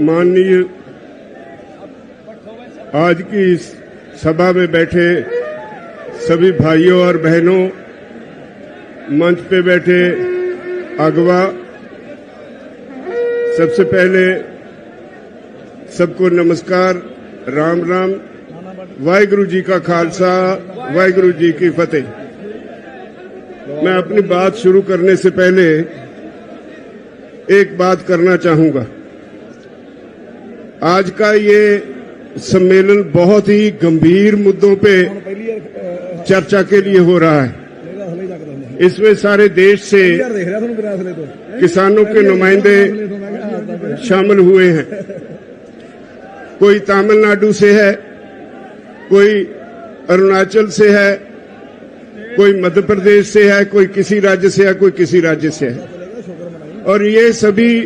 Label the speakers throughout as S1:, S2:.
S1: माननीय आज की इस सभा में बैठे सभी भाइयों और बहनों, मंच पे बैठे अगवा, सबसे पहले सबको नमस्कार, राम राम, वाहिगुरु जी का खालसा, वाहिगुरु जी की फतेह। मैं अपनी बात शुरू करने से पहले एक बात करना चाहूंगा। आज का ये सम्मेलन बहुत ही गंभीर मुद्दों पे चर्चा के लिए हो रहा है। इसमें सारे देश से किसानों के नुमाइंदे शामिल हुए हैं। कोई तमिलनाडु से है, कोई अरुणाचल से है, कोई मध्य प्रदेश से है, कोई किसी राज्य से है, कोई किसी राज्य से है। और ये सभी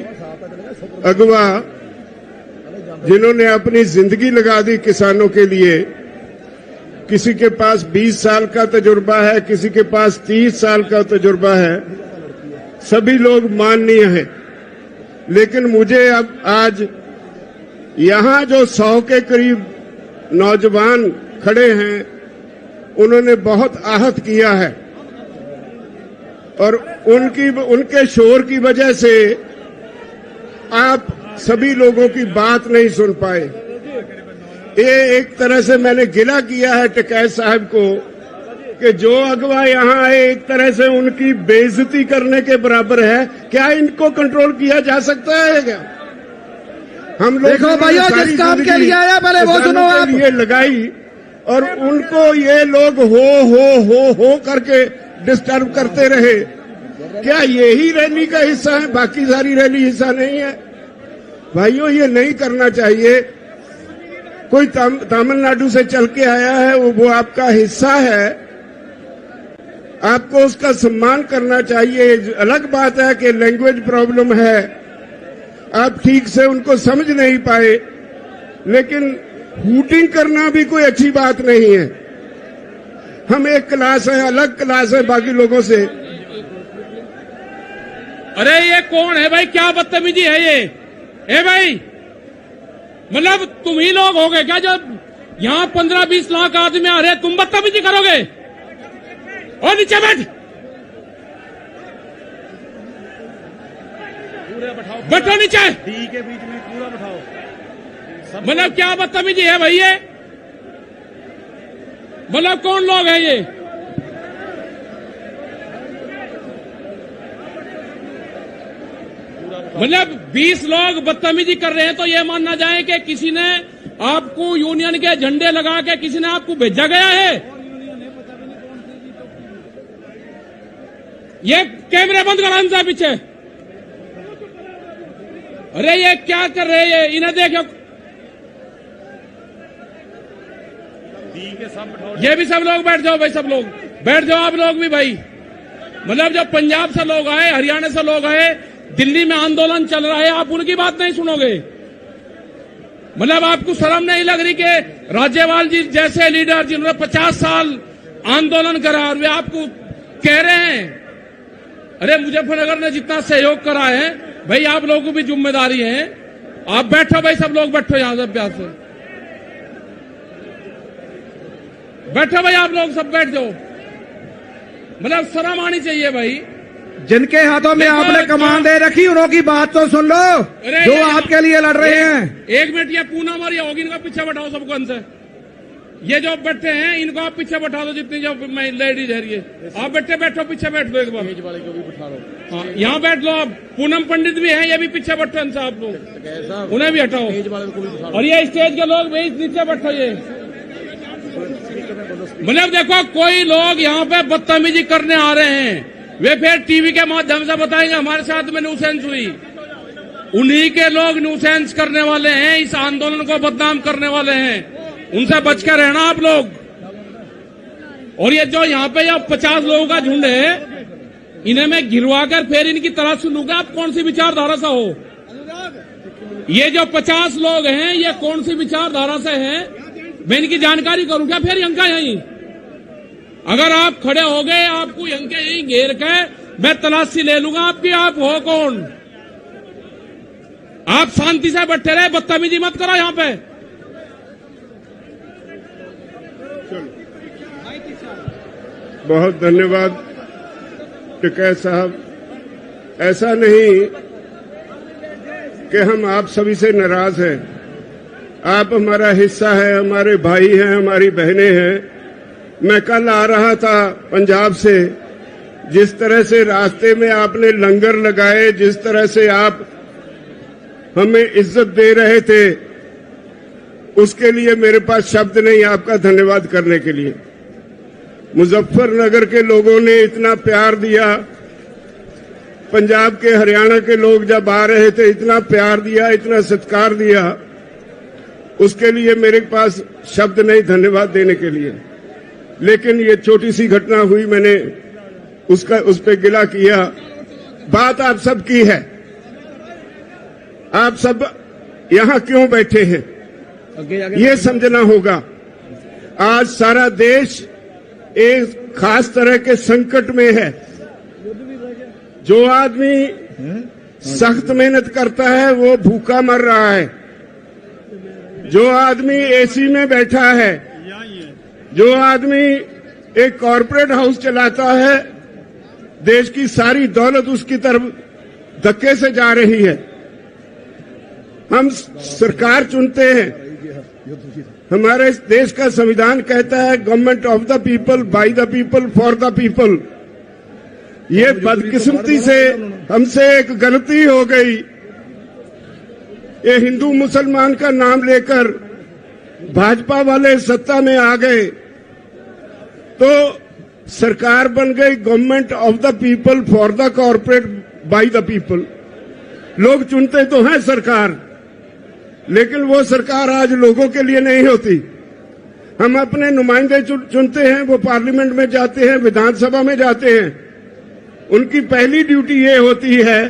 S1: अगवा जिन्होंने अपनी जिंदगी लगा दी किसानों के लिए, किसी के पास 20 साल का तजुर्बा है, किसी के पास 30 साल का तजुर्बा है, सभी लोग माननीय हैं। लेकिन मुझे अब आज यहां जो 100 के करीब नौजवान खड़े हैं, उन्होंने बहुत आहत किया है और उनके शोर की वजह से आप सभी लोगों की बात नहीं सुन पाए। ये एक तरह से मैंने गिला किया है टिकैत साहब को कि जो अगवा यहाँ आए एक तरह से उनकी बेइज्जती करने के बराबर है। क्या इनको कंट्रोल किया जा सकता है क्या? हम लोग
S2: देखो भाइयों, जिस काम के लिए आया पहले वो सुनो आप।
S1: ये लगाई और उनको ये लोग हो करके डिस्टर्ब करते रहे। क्या यही रैली का हिस्सा है? बाकी सारी रैली हिस्सा नहीं है? भाइयों, ये नहीं करना चाहिए। कोई तमिलनाडु से चल के आया है, वो आपका हिस्सा है, आपको उसका सम्मान करना चाहिए। अलग बात है कि लैंग्वेज प्रॉब्लम है, आप ठीक से उनको समझ नहीं पाए, लेकिन हूटिंग करना भी कोई अच्छी बात नहीं है। हम एक क्लास है, अलग क्लास है बाकी लोगों से।
S3: अरे ये कौन है भाई? क्या बदतमीजी है ये? ए भाई, मतलब तुम ही लोग हो गए क्या जो यहाँ 15-20 लाख आदमी आ रहे हैं, तुम बदतमीजी करोगे? और नीचे बैठ, बैठो नीचे,
S2: डी के बीच में पूरा बैठाओ।
S3: मतलब क्या बदतमीजी है भाई ये? मतलब कौन लोग हैं ये? मतलब 20 लोग बदतमीजी कर रहे हैं तो ये मानना जाए कि किसी ने आपको यूनियन के झंडे लगा के किसी ने आपको भेजा गया है? ये कैमरे बंद करा इनसे पीछे। अरे ये क्या कर रहे हैं? इन्हें देखो, ये भी सब लोग बैठ जाओ भाई, सब लोग बैठ जाओ, आप लोग भी भाई। मतलब जब पंजाब से लोग आए, हरियाणा से लोग आए, दिल्ली में आंदोलन चल रहा है, आप उनकी बात नहीं सुनोगे? मतलब आपको शर्म नहीं लग रही कि राज्यपाल जी जैसे लीडर जिन्होंने 50 साल आंदोलन करा और वे आपको कह रहे हैं? अरे मुजफ्फरनगर ने जितना सहयोग करा है भाई, आप लोगों को भी जिम्मेदारी है। आप बैठो भाई, सब लोग बैठो, यहां से प्यार से बैठो भाई, आप लोग सब बैठ जाओ। मतलब शर्म आनी चाहिए भाई।
S2: जिनके हाथों में आपने कमान दे रखी, उनकी बात तो सुन लो जो आपके लिए लड़ रहे हैं।
S3: एक मिनट, ये पूनम और ये होगी, इनका पीछे बैठाओ सबको। इनसे ये जो बैठे हैं इनको आप पीछे बैठा दो, जितनी जो लेडीज है ये आप बैठो, पीछे बैठ दो एक बार।
S2: वाले को भी बिठा लो,
S3: हाँ, यहाँ बैठ लो आप। पूनम पंडित भी है, ये भी पीछे बैठो इनसे, आप लोग उन्हें भी हटाओ। और ये स्टेज के लोग भी नीचे बैठो। ये मतलब देखो, कोई लोग यहाँ पे बदतमीजी करने आ रहे हैं, वे फिर टीवी के माध्यम से बताएंगे हमारे साथ में न्यूसेंस हुई। उन्हीं के लोग न्यूसेंस करने वाले हैं, इस आंदोलन को बदनाम करने वाले हैं। उनसे बच कर रहना आप लोग। और ये जो यहाँ पे 50 लोगों का झुंड है, इन्हें मैं गिरवा कर फिर इनकी तलाश लूंगा आप कौन सी विचारधारा से हो। ये जो 50 लोग हैं, ये कौन सी विचारधारा से हैं, मैं इनकी जानकारी करूं क्या फिर यहीं? अगर आप खड़े हो गए, आपको यहीं घेर के मैं तलाशी ले लूंगा आपकी। आप हो कौन? आप शांति से बैठे रहे, बदतमीजी मत करो यहां पे।
S1: बहुत धन्यवाद टिकैत साहब। ऐसा नहीं कि हम आप सभी से नाराज हैं। आप हमारा हिस्सा है, हमारे भाई हैं, हमारी बहनें हैं। मैं कल आ रहा था पंजाब से, जिस तरह से रास्ते में आपने लंगर लगाए, जिस तरह से आप हमें इज्जत दे रहे थे, उसके लिए मेरे पास शब्द नहीं आपका धन्यवाद करने के लिए। मुजफ्फरनगर के लोगों ने इतना प्यार दिया, पंजाब के हरियाणा के लोग जब आ रहे थे इतना प्यार दिया, इतना सत्कार दिया, उसके लिए मेरे पास शब्द नहीं धन्यवाद देने के लिए। लेकिन ये छोटी सी घटना हुई, मैंने उस पे गिला किया। बात आप सब की है। आप सब यहां क्यों बैठे हैं ये समझना होगा। आज सारा देश एक खास तरह के संकट में है। जो आदमी सख्त मेहनत करता है वो भूखा मर रहा है। जो आदमी एसी में बैठा है, जो आदमी एक कॉरपोरेट हाउस चलाता है, देश की सारी दौलत उसकी तरफ धक्के से जा रही है। हम सरकार चुनते हैं। हमारे देश का संविधान कहता है government of the people, by the people, for the people. ये बदकिस्मती से हमसे एक गलती हो गई। ये हिंदू मुसलमान का नाम लेकर भाजपा वाले सत्ता में आ गए तो सरकार बन गई government of the people, for the corporate, by the people. लोग चुनते तो हैं सरकार, लेकिन वो सरकार आज लोगों के लिए नहीं होती। हम अपने नुमाइंदे चुनते हैं, वो पार्लियामेंट में जाते हैं, विधानसभा में जाते हैं। उनकी पहली ड्यूटी ये होती है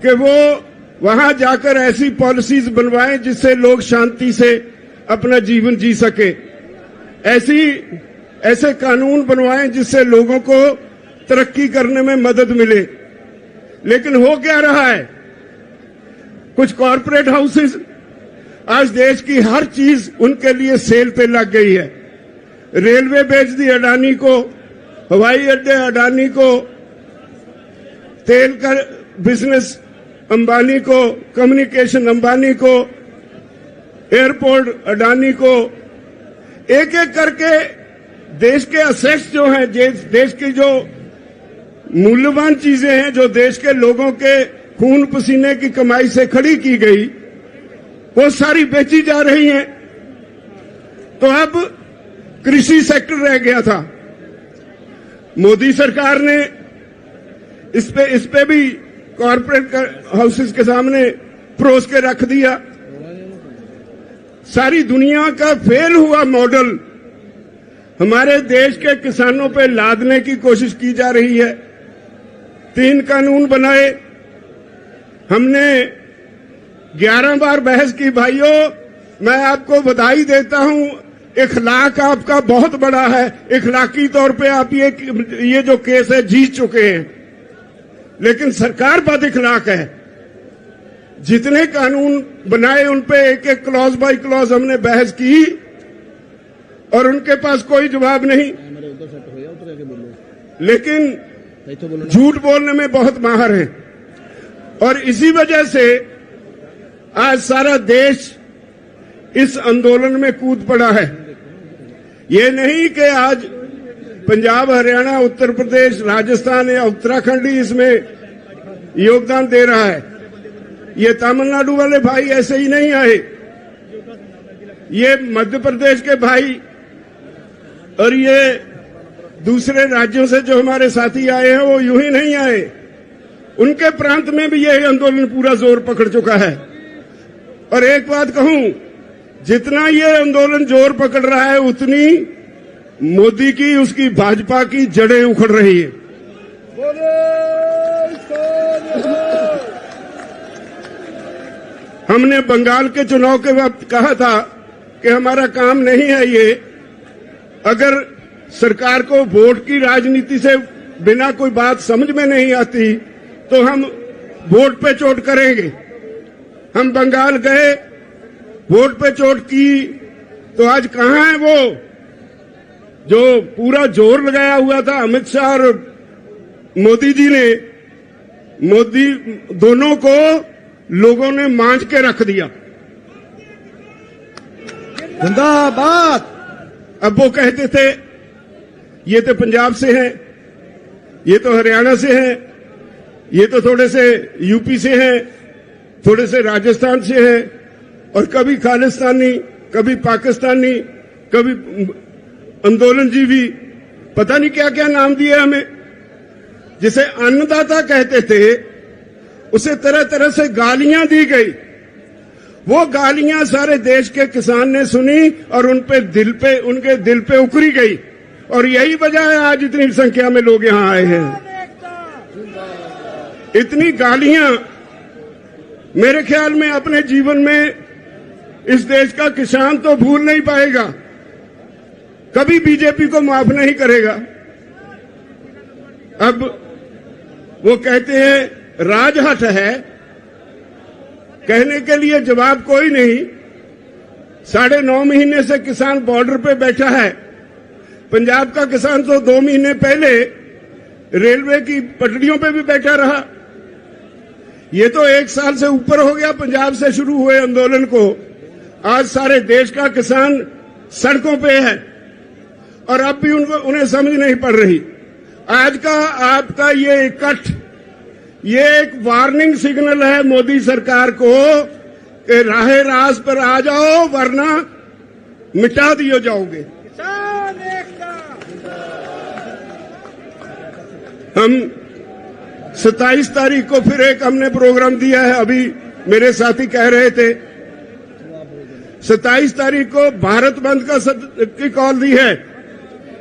S1: कि वो वहां जाकर ऐसी पॉलिसीज बनवाएं जिससे लोग शांति से अपना जीवन जी सके। ऐसे कानून बनवाएं जिससे लोगों को तरक्की करने में मदद मिले। लेकिन हो क्या रहा है? कुछ कॉरपोरेट हाउसेस, आज देश की हर चीज उनके लिए सेल पे लग गई है। रेलवे बेच दी अडानी को, हवाई अड्डे अडानी को, तेल का बिजनेस अंबानी को, कम्युनिकेशन अंबानी को, एयरपोर्ट अडानी को। एक एक करके देश के असेट्स जो हैं, देश की जो मूल्यवान चीजें हैं, जो देश के लोगों के खून पसीने की कमाई से खड़ी की गई, वो सारी बेची जा रही हैं। तो अब कृषि सेक्टर रह गया था। मोदी सरकार ने इस पे भी कॉर्पोरेट हाउसेस के सामने परोस के रख दिया। सारी दुनिया का फेल हुआ मॉडल हमारे देश के किसानों पे लादने की कोशिश की जा रही है। 3 कानून बनाए, हमने 11 बार बहस की। भाइयों, मैं आपको बधाई देता हूं, इखलाक आपका बहुत बड़ा है। इखलाकी तौर पे आप ये जो केस है जीत चुके हैं, लेकिन सरकार बद इखलाक है। जितने कानून बनाए उन पे एक एक क्लॉज बाय क्लॉज हमने बहस की और उनके पास कोई जवाब नहीं। लेकिन झूठ बोलने में बहुत माहिर हैं और इसी वजह से आज सारा देश इस आंदोलन में कूद पड़ा है। ये नहीं कि आज पंजाब, हरियाणा, उत्तर प्रदेश, राजस्थान या उत्तराखंड ही इसमें योगदान दे रहा है। ये तमिलनाडु वाले भाई ऐसे ही नहीं आए, ये मध्य प्रदेश के भाई और ये दूसरे राज्यों से जो हमारे साथी आए हैं वो यूं ही नहीं आए। उनके प्रांत में भी यह आंदोलन पूरा जोर पकड़ चुका है। और एक बात कहूं, जितना ये आंदोलन जोर पकड़ रहा है उतनी मोदी की, उसकी भाजपा की जड़ें उखड़ रही है। हमने बंगाल के चुनाव के वक्त कहा था कि हमारा काम नहीं है ये। अगर सरकार को वोट की राजनीति से बिना कोई बात समझ में नहीं आती तो हम वोट पे चोट करेंगे। हम बंगाल गए, वोट पे चोट की, तो आज कहां है वो जो पूरा जोर लगाया हुआ था अमित शाह और मोदी जी ने? मोदी दोनों को लोगों ने मांझ के रख दिया।
S2: जिंदाबाद।
S1: अब वो कहते थे ये तो पंजाब से हैं, ये तो हरियाणा से हैं, ये तो थोड़े से यूपी से हैं, थोड़े से राजस्थान से हैं, और कभी खालिस्तानी, कभी पाकिस्तानी, कभी आंदोलनजीवी, पता नहीं क्या क्या नाम दिए हमें। जिसे अन्नदाता कहते थे उसे तरह तरह से गालियां दी गई। वो गालियां सारे देश के किसान ने सुनी और उनके दिल पे उकरी गई, और यही वजह है आज इतनी संख्या में लोग यहां आए हैं। इतनी गालियां मेरे ख्याल में अपने जीवन में इस देश का किसान तो भूल नहीं पाएगा, कभी बीजेपी को माफ नहीं करेगा। अब वो कहते हैं राजहट है, कहने के लिए जवाब कोई नहीं। 9.5 महीने से किसान बॉर्डर पे बैठा है। पंजाब का किसान तो 2 महीने पहले रेलवे की पटरियों पे भी बैठा रहा। ये तो 1 साल से ऊपर हो गया पंजाब से शुरू हुए आंदोलन को। आज सारे देश का किसान सड़कों पे है और अब भी उन्हें समझ नहीं पड़ रही। आज का आपका ये इकट्ठ, ये एक वार्निंग सिग्नल है मोदी सरकार को कि राहे रास पर आ जाओ वरना मिटा दिए जाओगे। हम 27 तारीख को फिर एक हमने प्रोग्राम दिया है। अभी मेरे साथी कह रहे थे 27 तारीख को भारत बंद की कॉल दी है।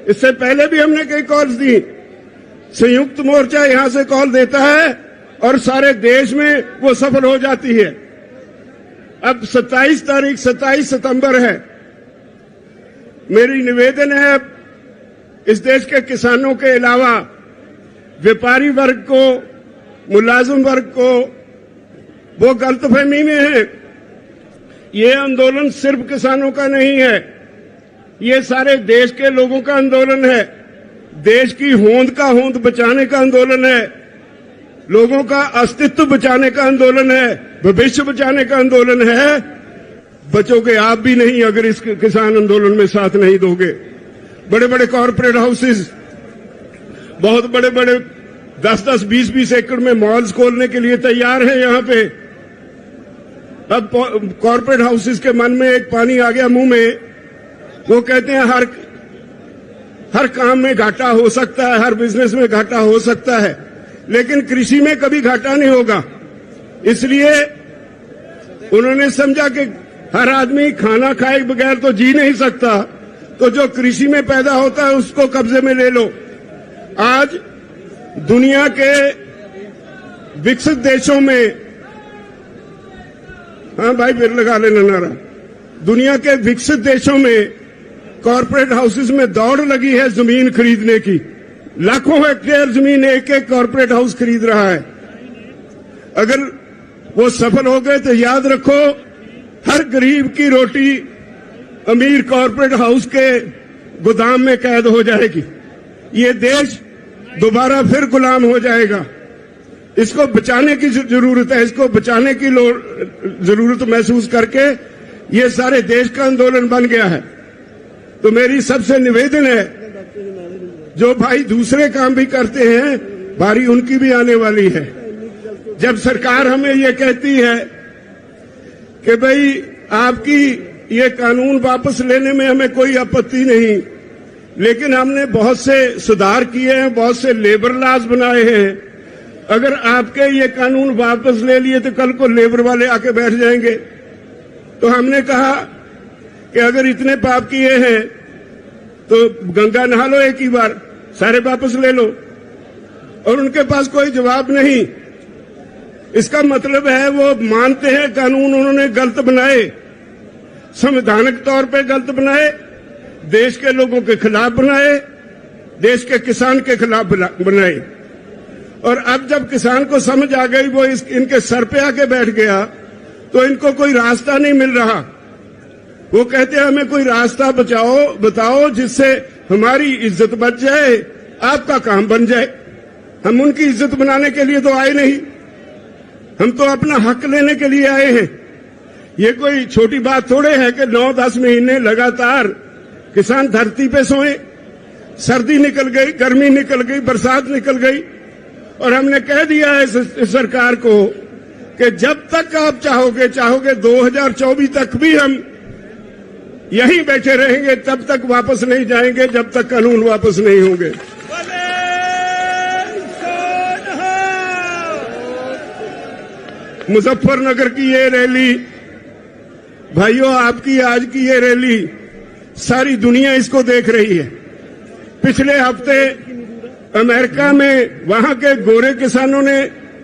S1: इससे पहले भी हमने कई कॉल्स दी। संयुक्त मोर्चा यहां से कॉल देता है और सारे देश में वो सफल हो जाती है। अब 27 सितंबर है। मेरी निवेदन है इस देश के किसानों के अलावा व्यापारी वर्ग को, मुलाजिम वर्ग को, वो गलतफहमी में है। ये आंदोलन सिर्फ किसानों का नहीं है, ये सारे देश के लोगों का आंदोलन है। देश की होंद का होंद बचाने का आंदोलन है, लोगों का अस्तित्व बचाने का आंदोलन है, भविष्य बचाने का आंदोलन है। बचोगे आप भी नहीं अगर इस किसान आंदोलन में साथ नहीं दोगे। बड़े बड़े कॉरपोरेट हाउसेस, बहुत बड़े बड़े 10-10, 20-20 एकड़ में मॉल्स खोलने के लिए तैयार हैं यहां पे। अब कॉरपोरेट हाउसेस के मन में एक पानी आ गया मुंह में। वो कहते हैं हर काम में घाटा हो सकता है, हर बिजनेस में घाटा हो सकता है, लेकिन कृषि में कभी घाटा नहीं होगा। इसलिए उन्होंने समझा कि हर आदमी खाना खाए बगैर तो जी नहीं सकता, तो जो कृषि में पैदा होता है उसको कब्जे में ले लो। आज दुनिया के विकसित देशों में, हाँ भाई फिर लगा लेना नारा, दुनिया के विकसित देशों में कॉरपोरेट हाउसेस में दौड़ लगी है जमीन खरीदने की। लाखों हेक्टेयर जमीन एक एक कॉरपोरेट हाउस खरीद रहा है। अगर वो सफल हो गए तो याद रखो हर गरीब की रोटी अमीर कॉरपोरेट हाउस के गोदाम में कैद हो जाएगी। ये देश दोबारा फिर गुलाम हो जाएगा। इसको बचाने की जरूरत है, इसको बचाने की जरूरत महसूस करके ये सारे देश का आंदोलन बन गया है। तो मेरी सबसे निवेदन है, जो भाई दूसरे काम भी करते हैं बारी उनकी भी आने वाली है। जब सरकार हमें ये कहती है कि भाई आपकी ये कानून वापस लेने में हमें कोई आपत्ति नहीं, लेकिन हमने बहुत से सुधार किए हैं, बहुत से लेबर लॉज बनाए हैं। अगर आपके ये कानून वापस ले लिए तो कल को लेबर वाले आके बैठ जाएंगे। तो हमने कहा कि अगर इतने पाप किए हैं तो गंगा नहा लो एक ही बार, सारे वापस ले लो। और उनके पास कोई जवाब नहीं। इसका मतलब है वो मानते हैं कानून उन्होंने गलत बनाए, संवैधानिक तौर पे गलत बनाए, देश के लोगों के खिलाफ बनाए, देश के किसान के खिलाफ बनाए। और अब जब किसान को समझ आ गई, वो इनके सर पे आके बैठ गया, तो इनको कोई रास्ता नहीं मिल रहा। वो कहते हैं हमें कोई रास्ता बताओ जिससे हमारी इज्जत बच जाए, आपका काम बन जाए। हम उनकी इज्जत बनाने के लिए तो आए नहीं, हम तो अपना हक लेने के लिए आए हैं। ये कोई छोटी बात थोड़े है कि 9-10 महीने लगातार किसान धरती पे सोए। सर्दी निकल गई, गर्मी निकल गई, बरसात निकल गई, और हमने कह दिया है इस सरकार को कि जब तक आप चाहोगे 2024 तक भी हम यहीं बैठे रहेंगे, तब तक वापस नहीं जाएंगे, जब तक कानून वापस नहीं होंगे। मुजफ्फरनगर की ये रैली, भाइयों, आपकी आज की ये रैली सारी दुनिया इसको देख रही है। पिछले हफ्ते अमेरिका में वहां के गोरे किसानों ने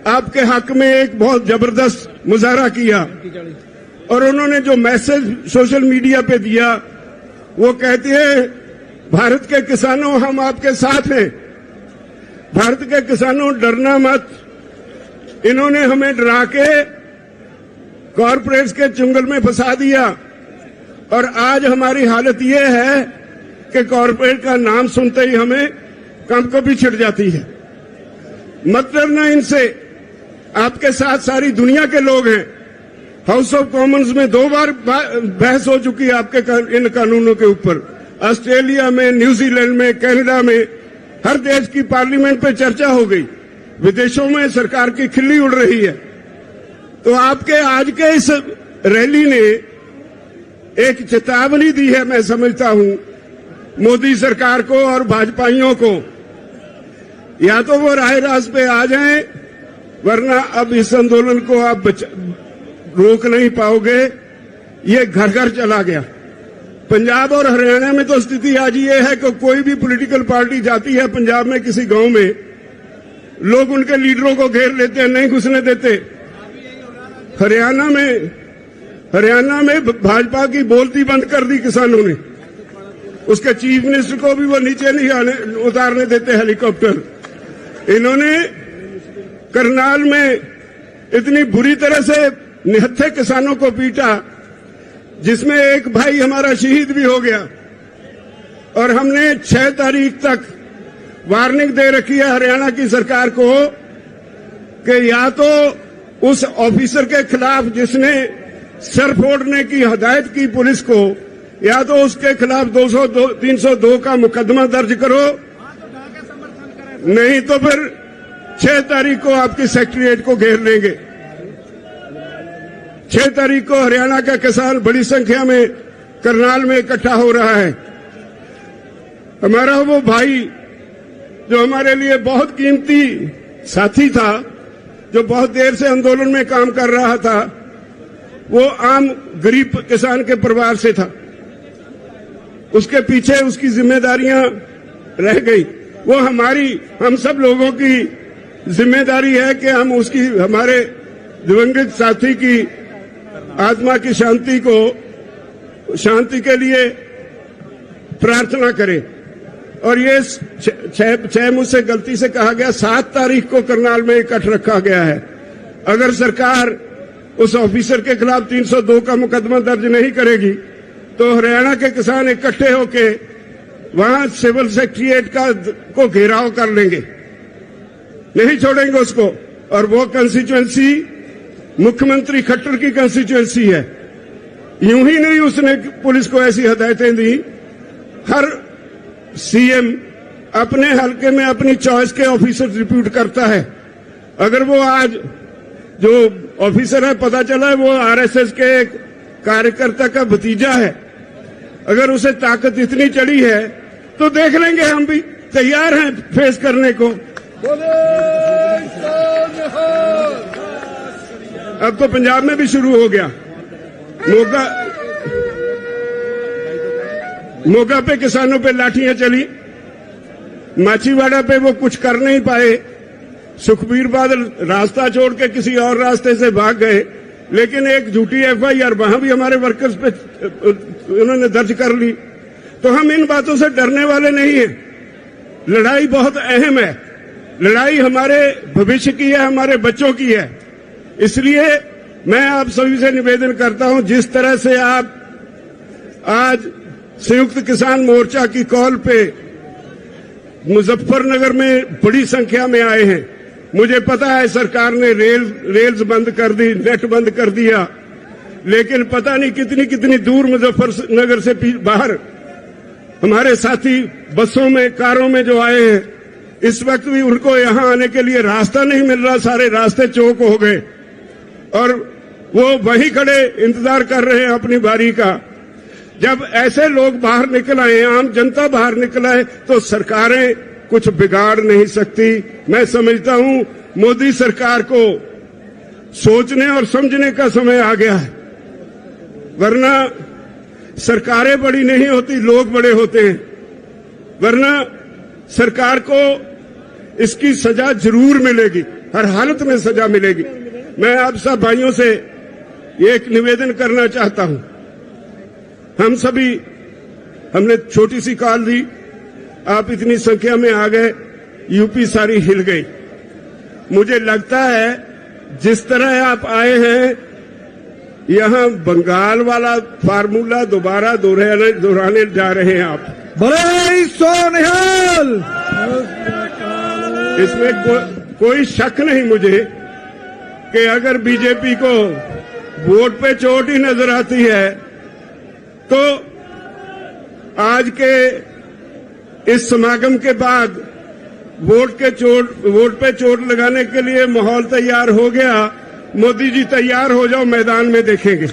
S1: आपके हक में एक बहुत जबरदस्त मुजाहरा किया, और उन्होंने जो मैसेज सोशल मीडिया पे दिया, वो कहते हैं भारत के किसानों हम आपके साथ हैं, भारत के किसानों डरना मत। इन्होंने हमें डरा के कॉरपोरेट्स के चुंगल में फंसा दिया, और आज हमारी हालत ये है कि कॉरपोरेट का नाम सुनते ही हमें कंपकपी छिड़ जाती है। मत डरना इनसे, आपके साथ सारी दुनिया के लोग हैं। हाउस ऑफ कॉमन्स में 2 बार बहस हो चुकी है आपके इन कानूनों के ऊपर। ऑस्ट्रेलिया में, न्यूजीलैंड में, कनाडा में, हर देश की पार्लियामेंट पे चर्चा हो गई। विदेशों में सरकार की खिल्ली उड़ रही है। तो आपके आज के इस रैली ने एक चेतावनी दी है, मैं समझता हूं, मोदी सरकार को और भाजपाइयों को। या तो वो राह रास्त पे आ जाएं, वरना अब इस आंदोलन को आप रोक नहीं पाओगे। ये घर घर चला गया। पंजाब और हरियाणा में तो स्थिति आज ये है कि कोई भी पॉलिटिकल पार्टी जाती है पंजाब में किसी गांव में, लोग उनके लीडरों को घेर लेते हैं, नहीं घुसने देते। हरियाणा में भाजपा की बोलती बंद कर दी किसानों ने। उसके चीफ मिनिस्टर को भी वो नीचे नहीं उतारने देते हेलीकॉप्टर। इन्होंने करनाल में इतनी बुरी तरह से निहत्थे किसानों को पीटा, जिसमें एक भाई हमारा शहीद भी हो गया। और हमने 6 तारीख तक वार्निंग दे रखी है हरियाणा की सरकार को कि या तो उस ऑफिसर के खिलाफ जिसने सर फोड़ने की हदायत की पुलिस को, या तो उसके खिलाफ 302 का मुकदमा दर्ज करो, नहीं तो फिर 6 तारीख को आपकी सेक्रेटेरिएट को घेर लेंगे। 6 तारीख को हरियाणा का किसान बड़ी संख्या में करनाल में इकट्ठा हो रहा है। हमारा वो भाई जो हमारे लिए बहुत कीमती साथी था, जो बहुत देर से आंदोलन में काम कर रहा था, वो आम गरीब किसान के परिवार से था। उसके पीछे उसकी जिम्मेदारियां रह गई। वो हम सब लोगों की जिम्मेदारी है कि हम हमारे दिवंगत साथी की आत्मा की शांति के लिए प्रार्थना करें। और ये 6 मुझसे गलती से कहा गया, 7 तारीख को करनाल में इकट्ठ रखा गया है। अगर सरकार उस ऑफिसर के खिलाफ 302 का मुकदमा दर्ज नहीं करेगी, तो हरियाणा के किसान इकट्ठे होके वहां सिविल सेक्रेटेरिएट को घेराव कर लेंगे, नहीं छोड़ेंगे उसको। और वो कंस्टिट्यूएंसी मुख्यमंत्री खट्टर की कंस्टिट्यूएंसी है। यूं ही नहीं उसने पुलिस को ऐसी हदायतें दी। हर सीएम अपने हलके में अपनी चॉइस के ऑफिसर रिप्यूट करता है। अगर वो आज जो ऑफिसर है, पता चला है वो आरएसएस के एक कार्यकर्ता का भतीजा है, अगर उसे ताकत इतनी चढ़ी है तो देख लेंगे, हम भी तैयार हैं फेस करने को। अब तो पंजाब में भी शुरू हो गया। मोगा पे किसानों पे लाठियां चली, माछीवाड़ा पे वो कुछ कर नहीं पाए। सुखबीर बादल रास्ता छोड़ के किसी और रास्ते से भाग गए, लेकिन एक झूठी एफआईआर वहां भी हमारे वर्कर्स पे उन्होंने दर्ज कर ली। तो हम इन बातों से डरने वाले नहीं हैं। लड़ाई बहुत अहम है। लड़ाई हमारे भविष्य की है, हमारे बच्चों की है। इसलिए मैं आप सभी से निवेदन करता हूं, जिस तरह से आप आज संयुक्त किसान मोर्चा की कॉल पे मुजफ्फरनगर में बड़ी संख्या में आए हैं। मुझे पता है सरकार ने रेल्स बंद कर दी, नेट बंद कर दिया, लेकिन पता नहीं कितनी कितनी दूर मुजफ्फरनगर से बाहर हमारे साथी बसों में, कारों में जो आए हैं, इस वक्त भी उनको यहां आने के लिए रास्ता नहीं मिल रहा। सारे रास्ते चौक हो गए और वो वहीं खड़े इंतजार कर रहे हैं अपनी बारी का। जब ऐसे लोग बाहर निकल आए, आम जनता बाहर निकल आए, तो सरकारें कुछ बिगाड़ नहीं सकती। मैं समझता हूं मोदी सरकार को सोचने और समझने का समय आ गया है, वरना सरकारें बड़ी नहीं होती, लोग बड़े होते हैं। वरना सरकार को इसकी सजा जरूर मिलेगी, हर हालत में सजा मिलेगी। मैं आप सब भाइयों से एक निवेदन करना चाहता हूं। हम सभी, हमने छोटी सी कॉल दी, आप इतनी संख्या में आ गए, यूपी सारी हिल गई। मुझे लगता है जिस तरह आप आए हैं, यहां बंगाल वाला फार्मूला दोबारा दोहराने जा रहे हैं आप।
S2: बोले सोनिहाल।
S1: इसमें कोई शक नहीं मुझे कि अगर बीजेपी को वोट पे चोट ही नजर आती है, तो आज के इस समागम के बाद वोट पे चोट लगाने के लिए माहौल तैयार हो गया। मोदी जी तैयार हो जाओ, मैदान में देखेंगे।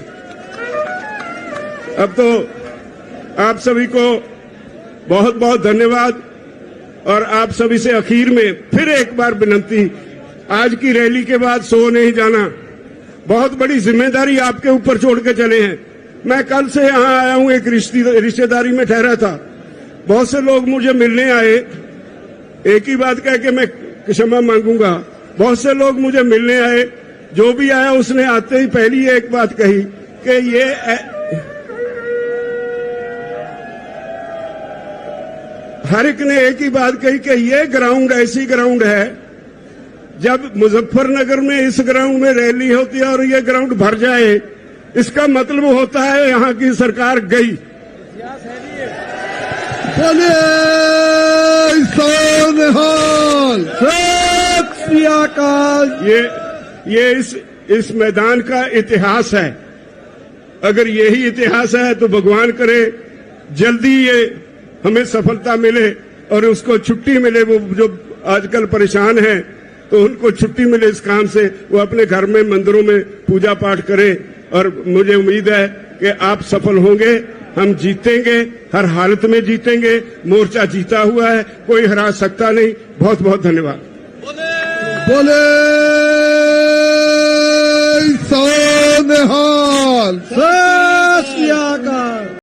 S1: अब तो आप सभी को बहुत बहुत धन्यवाद, और आप सभी से आखिर में फिर एक बार विनती, आज की रैली के बाद सो नहीं जाना। बहुत बड़ी जिम्मेदारी आपके ऊपर छोड़ के चले हैं। मैं कल से यहां आया हूं, एक रिश्तेदारी में ठहरा था। बहुत से लोग मुझे मिलने आए, एक ही बात कह के मैं क्षमा मांगूंगा। बहुत से लोग मुझे मिलने आए, जो भी आया उसने आते ही पहली एक बात कही कि ये हर एक ने एक ही बात कही कि ये ग्राउंड ऐसी ग्राउंड है, जब मुजफ्फरनगर में इस ग्राउंड में रैली होती है और ये ग्राउंड भर जाए, इसका मतलब होता है यहां की सरकार गई।
S2: बोले सोनिहाल। सत श्री अकाल।
S1: ये इस मैदान का इतिहास है। अगर यही इतिहास है तो भगवान करे जल्दी ये हमें सफलता मिले और उसको छुट्टी मिले। वो जो आजकल परेशान हैं तो उनको छुट्टी मिले इस काम से, वो अपने घर में मंदिरों में पूजा पाठ करें। और मुझे उम्मीद है कि आप सफल होंगे, हम जीतेंगे, हर हालत में जीतेंगे। मोर्चा जीता हुआ है, कोई हरा सकता नहीं। बहुत बहुत धन्यवाद।
S2: बोले